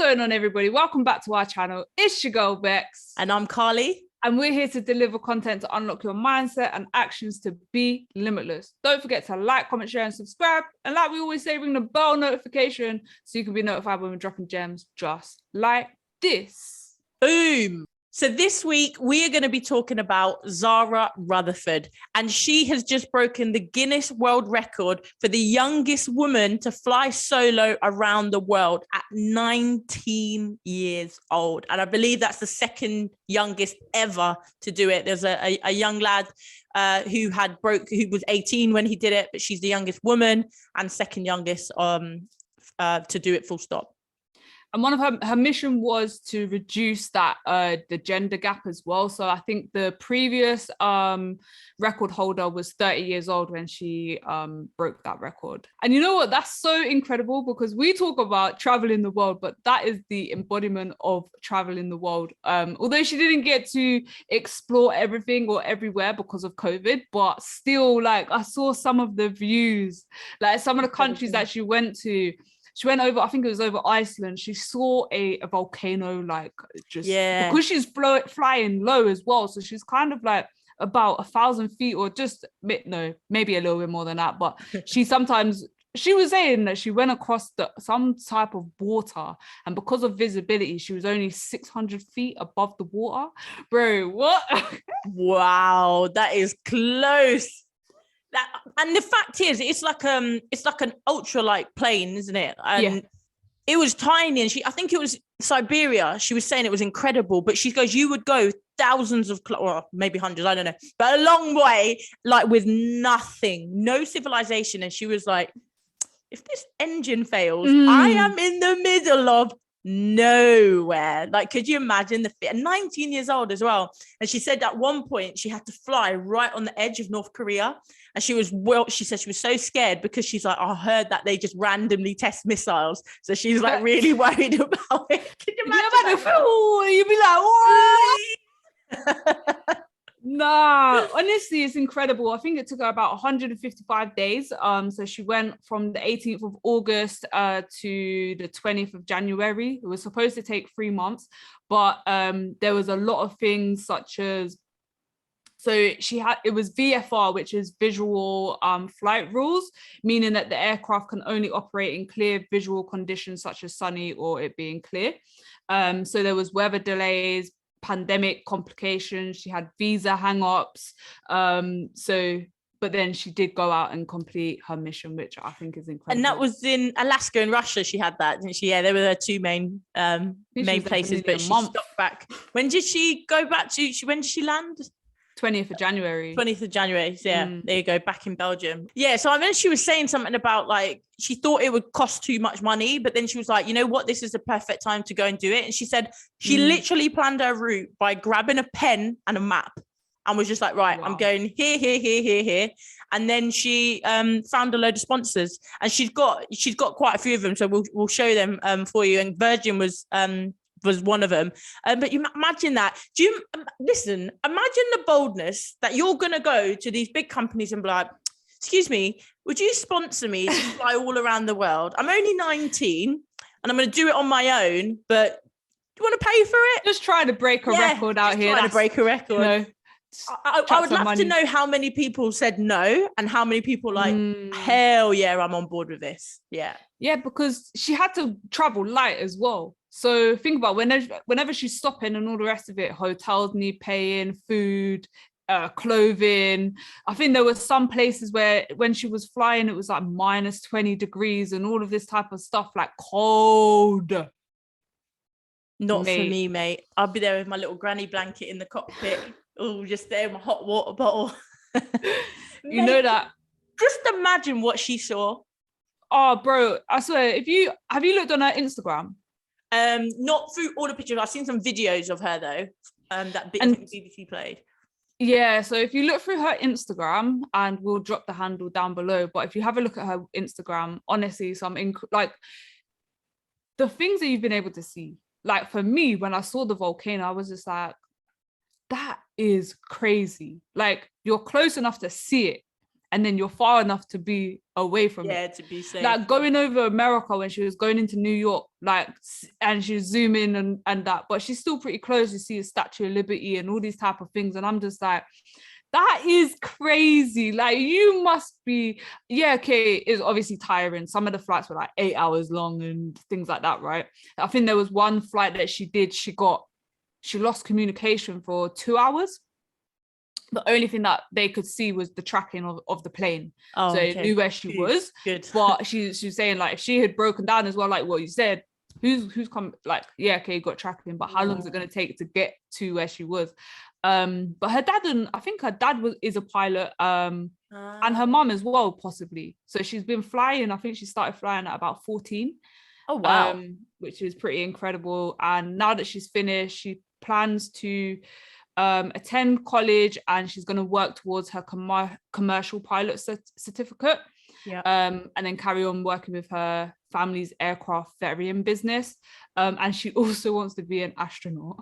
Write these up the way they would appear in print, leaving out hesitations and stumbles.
going on, everybody? Welcome back to our channel. It's your girl Bex. And I'm Carly. And we're here to deliver content to unlock your mindset and actions to be limitless. Don't forget to like, comment, share, and subscribe. And like we always say, ring the bell notification so you can be notified when we're dropping gems just like this. Boom. So this week, we are going to be talking about Zara Rutherford. And she has just broken the Guinness World Record for the youngest woman to fly solo around the world at 19 years old. And I believe that's the second youngest ever to do it. There's a young lad who was 18 when he did it, but she's the youngest woman and second youngest to do it, full stop. And one of her mission was to reduce that the gender gap as well. So I think the previous record holder was 30 years old when she broke that record. And you know what? That's so incredible because we talk about traveling the world, but that is the embodiment of traveling the world. Although she didn't get to explore everything or everywhere because of COVID, but still, like, I saw some of the views, like some of the countries that she went to. She went over, I think it was over Iceland. She saw a volcano, like, just because she's flying low as well. So she's kind of like about 1,000 feet or just, no, maybe a little bit more than that. But she was saying that she went across some type of water, and because of visibility, she was only 600 feet above the water. Bro, what? Wow, that is close. And the fact is, it's like an ultralight plane, isn't it? And it was tiny, and I think it was Siberia. She was saying it was incredible, but she goes, you would go thousands of, or maybe hundreds, I don't know, but a long way, like with nothing, no civilization. And she was like, if this engine fails, I am in the middle of nowhere. Like, could you imagine 19 years old as well? And she said at one point she had to fly right on the edge of North Korea, and she said she was so scared because she's like, I heard that they just randomly test missiles, so she's like really worried about it. Can you imagine that? You'd be like, what? Nah, honestly, it's incredible. I think it took her about 155 days. So she went from the 18th of August to the 20th of January. It was supposed to take 3 months, but there was a lot of things such as, so it was VFR, which is visual flight rules, meaning that the aircraft can only operate in clear visual conditions such as sunny or it being clear. So there was weather delays, pandemic complications, she had visa hang-ups, but then she did go out and complete her mission, which I think is incredible. And that was in Alaska and Russia. She had that, didn't she? Yeah, they were her two main places, but she stopped back. When did she go back to? When did she land? 20th of January. 20th of January. So yeah, there you go, back in Belgium. Yeah, so I mean, she was saying something about, like, she thought it would cost too much money, but then she was like, you know what, this is the perfect time to go and do it. And she said she literally planned her route by grabbing a pen and a map and was just like, right, I'm going here, here, here, here, here. And then she found a load of sponsors, and she's got quite a few of them. So we'll show them for you. And Virgin was one of them. But you imagine that. Imagine the boldness that you're going to go to these big companies and be like, excuse me, would you sponsor me to fly all around the world? I'm only 19 and I'm going to do it on my own, but do you want to pay for it? Just trying to break a record out here. Trying to break a record. You know, I would love to know how many people said no and how many people like, hell yeah, I'm on board with this. Yeah. Yeah, because she had to travel light as well. So think about whenever she's stopping and all the rest of it, hotels need paying, food, clothing. I think there were some places where when she was flying, it was like minus 20 degrees and all of this type of stuff, like cold. Not for me, mate. I'll be there with my little granny blanket in the cockpit. Oh, just there, my hot water bottle. You know that. Just imagine what she saw. Oh, bro, I swear, have you looked on her Instagram? Not through all the pictures. I've seen some videos of her though. That BBC played. Yeah, so if you look through her Instagram, and we'll drop the handle down below, but if you have a look at her Instagram, honestly, like the things that you've been able to see. Like for me, when I saw the volcano, I was just like, that is crazy. Like, you're close enough to see it, and then you're far enough to be away from it. Yeah, to be safe. Like going over America when she was going into New York, like, and she was zooming and that, but she's still pretty close. You see a Statue of Liberty and all these type of things, and I'm just like, that is crazy. Like, you must be, yeah, okay, it's obviously tiring. Some of the flights were like 8 hours long and things like that, right? I think there was one flight that she did, she lost communication for 2 hours. The only thing that they could see was the tracking of the plane. Oh, so okay. They knew where she was. Good. But she was saying, like, if she had broken down as well, like what you said, who's come, like, yeah, okay, you got tracking, but how long is it going to take to get to where she was? But her dad, and I think her dad is a pilot, and her mum as well, possibly. So she's been flying. I think she started flying at about 14. Oh, wow. Which is pretty incredible. And now that she's finished, she plans to attend college, and she's going to work towards her commercial pilot certificate. Yeah. And then carry on working with her family's aircraft ferrying business. And she also wants to be an astronaut.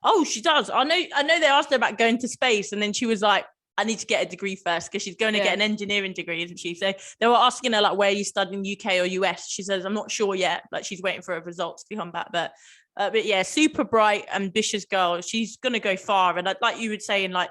Oh, she does. I know they asked her about going to space, and then she was like, I need to get a degree first, because she's going to get an engineering degree, isn't she? So they were asking her, like, where are you studying, UK or US? She says, I'm not sure yet. Like, she's waiting for her results to come back. But yeah, super bright, ambitious girl. She's going to go far. And like you were saying, like,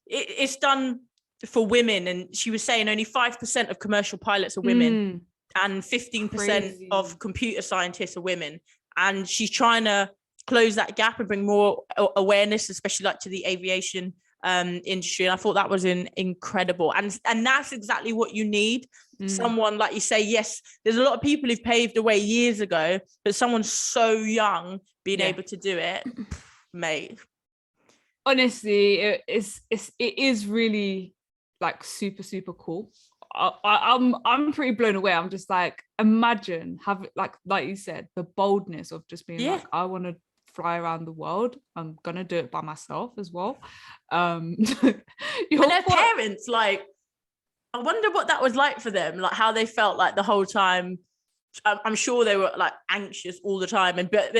it's done for women. And she was saying only 5% of commercial pilots are women, and 15% of computer scientists are women. And she's trying to close that gap and bring more awareness, especially like to the aviation industry. And I thought that was incredible. And that's exactly what you need. Someone, like you say, yes, there's a lot of people who've paved the way years ago, but someone so young being able to do it, mate. Honestly, it is really, like, super, super cool. I'm pretty blown away. I'm just like, imagine having, like you said, the boldness of just being like, I want to fly around the world. I'm gonna do it by myself as well. And their parents, like, I wonder what that was like for them, like how they felt like the whole time. I'm sure they were like anxious all the time, and but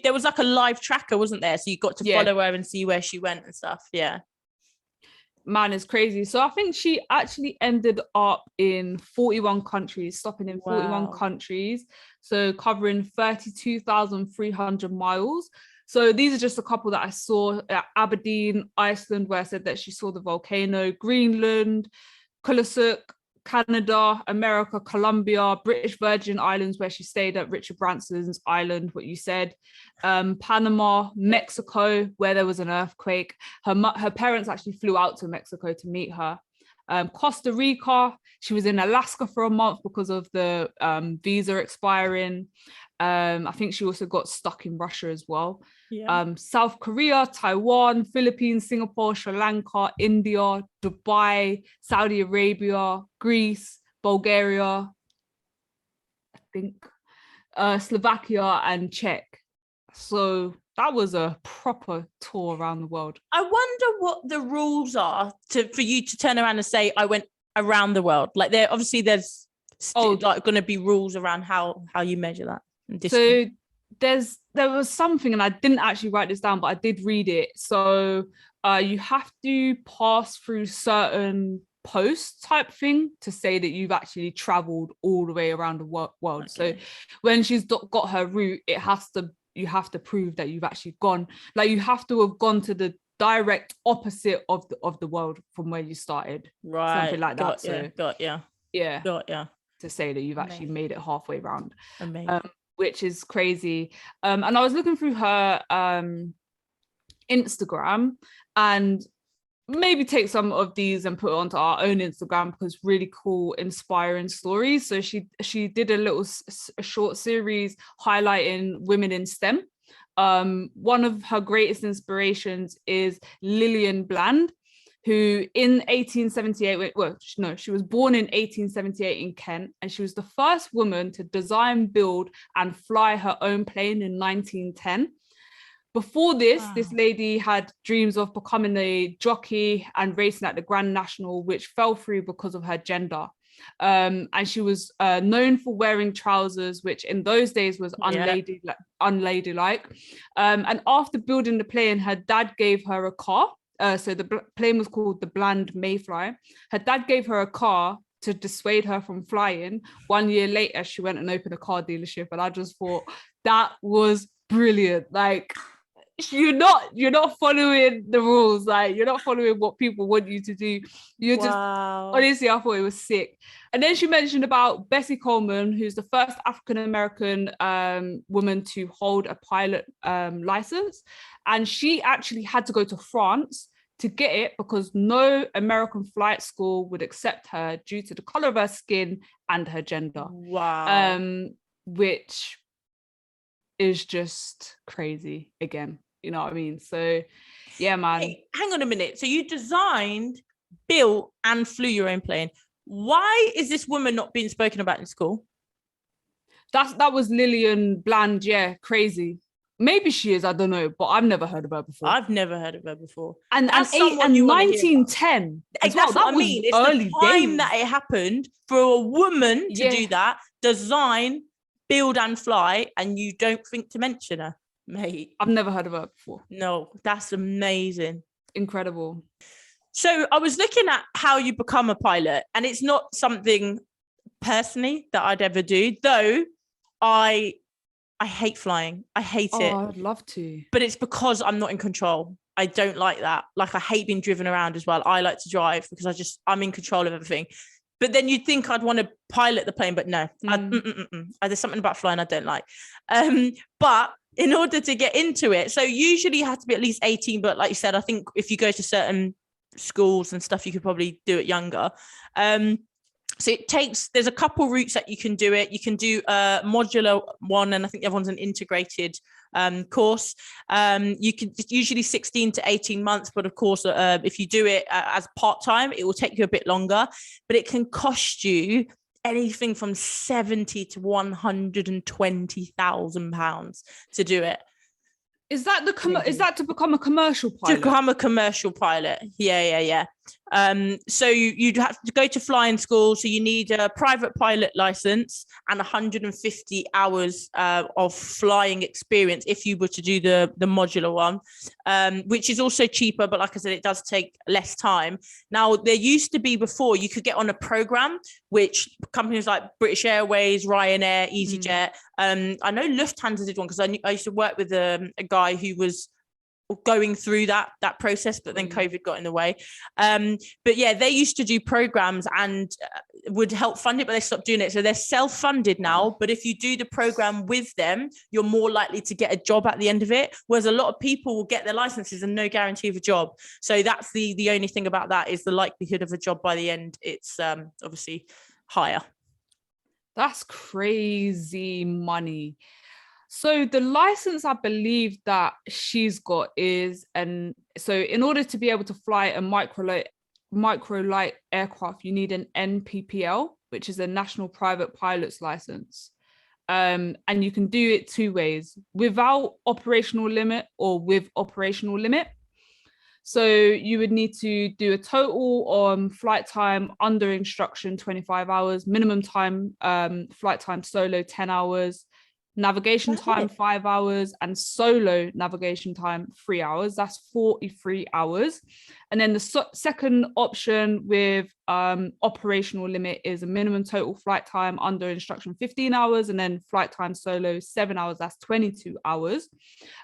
there was like a live tracker, wasn't there? So you got to follow her and see where she went and stuff. Yeah. Man, is crazy. So I think she actually ended up in 41 countries, stopping in 41 countries, so covering 32,300 miles. So these are just a couple that I saw: Aberdeen, Iceland, where I said that she saw the volcano; Greenland, Kulusuk, Canada, America, Colombia, British Virgin Islands, where she stayed at Richard Branson's island, what you said, Panama, Mexico, where there was an earthquake. Her parents actually flew out to Mexico to meet her. Costa Rica, she was in Alaska for a month because of the visa expiring. I think she also got stuck in Russia as well. South Korea, Taiwan, Philippines, Singapore, Sri Lanka, India, Dubai, Saudi Arabia, Greece, Bulgaria, I think, Slovakia and Czech. So that was a proper tour around the world. I wonder what the rules are for you to turn around and say, I went around the world. Like, there's like going to be rules around how you measure that. So there was something, and I didn't actually write this down, but I did read it. So you have to pass through certain posts type thing to say that you've actually traveled all the way around the world. Okay. So when she's got her route, you have to prove that you've actually gone, like, you have to have gone to the direct opposite of the world from where you started, right? Something like that. To say that you've actually made it halfway around. Which is crazy. And I was looking through her Instagram, and maybe take some of these and put it onto our own Instagram, because really cool, inspiring stories. So she did a short series highlighting women in STEM. One of her greatest inspirations is Lillian Bland, who in 1878, she was born in 1878 in Kent, and she was the first woman to design, build, and fly her own plane in 1910. Before this, this lady had dreams of becoming a jockey and racing at the Grand National, which fell through because of her gender. And she was known for wearing trousers, which in those days was unladylike. And after building the plane, her dad gave her a car, so the plane was called the Bland Mayfly. Her dad gave her a car to dissuade her from flying. 1 year later, she went and opened a car dealership, and I just thought that was brilliant. Like, you're not following the rules. Like, you're not following what people want you to do. You're just, honestly, I thought it was sick. And then she mentioned about Bessie Coleman, who's the first African-American woman to hold a pilot license. And she actually had to go to France to get it because no American flight school would accept her due to the color of her skin and her gender. Wow. Which is just crazy again. You know what I mean? So yeah, man. Hey, hang on a minute. So you designed, built, and flew your own plane. Why is this woman not being spoken about in school? That was Lillian Bland. Yeah, crazy. Maybe she is, I don't know, but I've never heard of her before. I've never heard of her before. And 1910. That's well, what that I mean. It's early the time days. that it happened for a woman to do that, design, build, and fly, and you don't think to mention her, mate. I've never heard of her before. No, that's amazing. Incredible. So I was looking at how you become a pilot, and it's not something personally that I'd ever do, though I hate flying. I hate it. I'd love to. But it's because I'm not in control. I don't like that. Like, I hate being driven around as well. I like to drive because I'm in control of everything. But then you'd think I'd want to pilot the plane, but no. There's something about flying I don't like. But in order to get into it, so usually you have to be at least 18. But like you said, I think if you go to certain schools and stuff, you could probably do it younger. So there's a couple routes that you can do it. You can do a modular one, and I think the other one's an integrated course. It's usually 16 to 18 months, but of course, if you do it as part-time, it will take you a bit longer, but it can cost you anything from 70 to 120,000 pounds to do it. Is that to become a commercial pilot? To become a commercial pilot. Yeah. So you'd have to go to flying school. So you need a private pilot license and 150 hours of flying experience if you were to do the modular one, which is also cheaper. But like I said, it does take less time. Now, there used to be before you could get on a program, which companies like British Airways, Ryanair, EasyJet, I know Lufthansa did one because I used to work with a guy who was going through that process, but then COVID got in the way. But yeah, they used to do programs and would help fund it, but they stopped doing it. So they're self-funded now. But if you do the program with them, you're more likely to get a job at the end of it. Whereas a lot of people will get their licenses and no guarantee of a job. So that's the only thing about that is the likelihood of a job by the end. It's obviously higher. That's crazy money. So the license I believe that she's got is, and so in order to be able to fly a microlight aircraft, you need an NPPL, which is a National Private Pilot's License. And you can do it two ways, without operational limit or with operational limit. So you would need to do a total on flight time under instruction, 25 hours, minimum time, flight time solo, 10 hours, navigation time 5 hours, and solo navigation time 3 hours. That's 43 hours. And then the second option with operational limit is a minimum total flight time under instruction 15 hours, and then flight time solo 7 hours. That's 22 hours.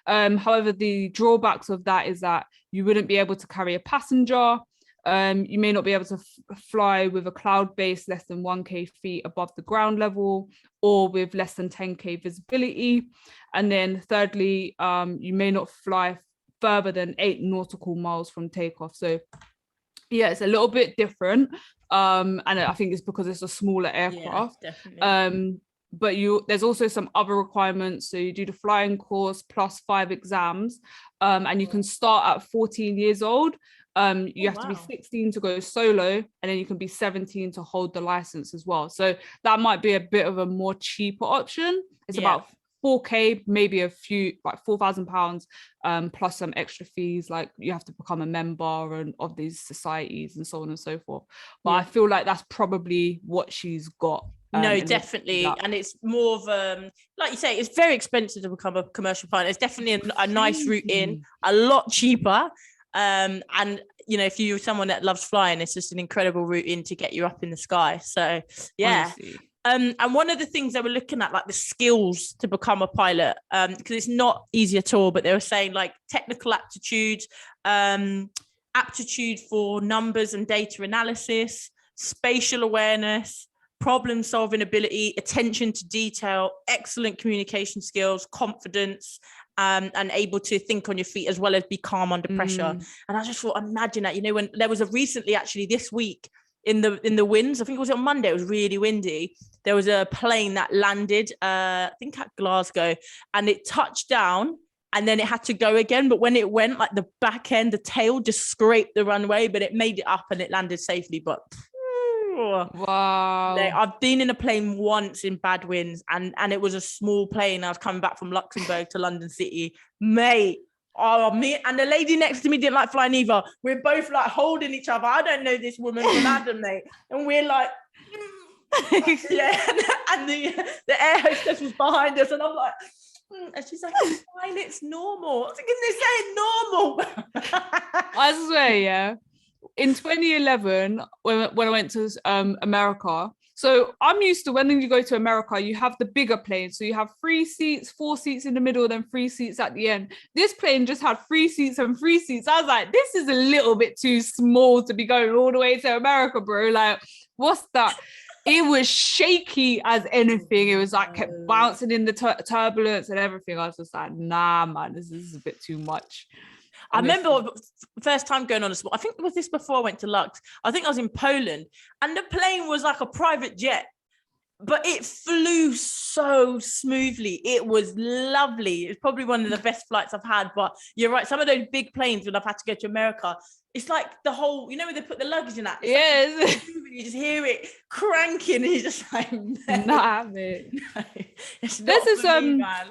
However, the drawbacks of that is that you wouldn't be able to carry a passenger. You may not be able to fly with a cloud base less than 1k feet above the ground level, or with less than 10k visibility. And then thirdly, you may not fly further than 8 nautical miles from takeoff. So yeah, it's a little bit different. And I think it's because it's a smaller aircraft. Yeah, definitely. But there's also some other requirements. So you do the flying course plus 5 exams, and you can start at 14 years old. You have to be 16 to go solo, and then you can be 17 to hold the license as well. So that might be a bit of a more cheaper option. It's about 4k, maybe a few, like £4,000, plus some extra fees, like you have to become a member of these societies and so on and so forth. But I feel like that's probably what she's got. No, definitely. And it's more of like you say, it's very expensive to become a commercial pilot. It's definitely a nice route in, a lot cheaper. And you know, if you're someone that loves flying, it's just an incredible route in to get you up in the sky. So yeah. Honestly. And one of the things they were looking at, like the skills to become a pilot, because it's not easy at all, but they were saying like technical aptitude, aptitude for numbers and data analysis, spatial awareness, problem solving ability, attention to detail, excellent communication skills, confidence, and able to think on your feet as well as be calm under pressure. And I just thought, imagine that, you know, when there was a recently actually this week in the winds, I think it was on Monday, it was really windy. There was a plane that landed, I think at Glasgow, and it touched down and then it had to go again. But when it went, like the back end, the tail just scraped the runway, but it made it up and it landed safely. But wow. I've been in a plane once in bad winds, and it was a small plane. I was coming back from Luxembourg to London City, mate. Oh, me and the lady next to me didn't like flying either. We're both like holding each other. I don't know this woman from Adam, mate. And we're like, yeah. And the air hostess was behind us, and I'm like, and she's like, it's fine, it's normal. I was thinking, they say normal. I swear, yeah. In 2011, when I went to America, so I'm used to when you go to America, you have the bigger plane. So you have 3 seats, 4 seats in the middle, then 3 seats at the end. This plane just had 3 seats and 3 seats. I was like, this is a little bit too small to be going all the way to America, bro. Like, what's that? It was shaky as anything. It was like kept bouncing in the turbulence and everything. I was just like, nah, man, this is a bit too much. I remember first time going on a sport. I think it was this before I went to Lux. I think I was in Poland, and the plane was like a private jet, but it flew so smoothly. It was lovely. It's probably one of the best flights I've had. But you're right, some of those big planes when I've had to go to America, it's like the whole, you know, where they put the luggage in that. Yes. Like, you just hear it cranking, and you're just like, nah, mate. No, it's not for me, man.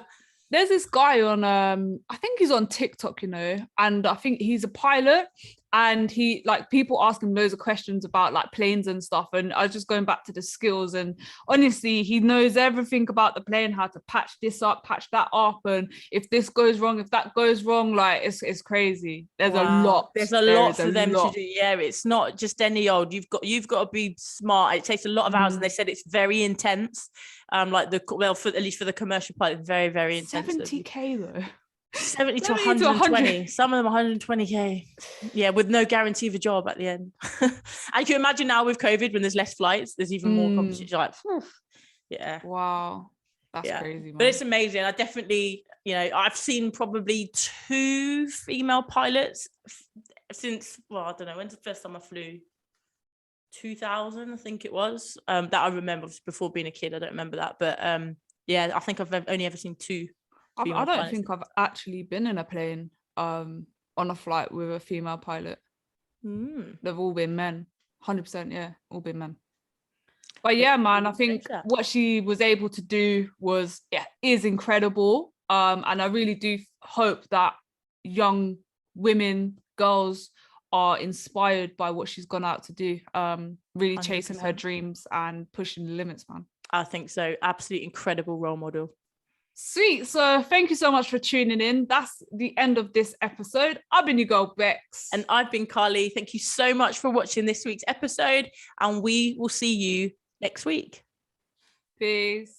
There's this guy on I think he's on TikTok, you know, and I think he's a pilot, and he, like, people ask him loads of questions about like planes and stuff, and I was just going back to the skills, and honestly he knows everything about the plane, how to patch this up, patch that up, and if this goes wrong, if that goes wrong, like it's crazy. There's a lot for them to do. Yeah, it's not just any old, you've got to be smart. It takes a lot of hours, and they said it's very intense. Like at least for the commercial pilot, very, very intense. 70k though. 70 to 120. Some of them 120k. Yeah, with no guarantee of a job at the end. And can you imagine now with COVID, when there's less flights, there's even more competition. Like, yeah. Wow. That's crazy, man. But it's amazing. I definitely, you know, I've seen probably 2 female pilots since, well, I don't know, when's the first time I flew? 2000, I think it was. That I remember before being a kid. I don't remember that. But yeah, I think I've only ever seen 2. I don't think I've actually been in a plane on a flight with a female pilot. They've all been men. 100%, yeah, all been men. But yeah, man, I think what she was able to do is incredible. And I really do hope that young women, girls are inspired by what she's gone out to do. Really 100%. Chasing her dreams and pushing the limits, man. I think so. Absolutely incredible role model. Sweet. So thank you so much for tuning in. That's the end of this episode. I've been your girl, Bex. And I've been Carly. Thank you so much for watching this week's episode. And we will see you next week. Peace.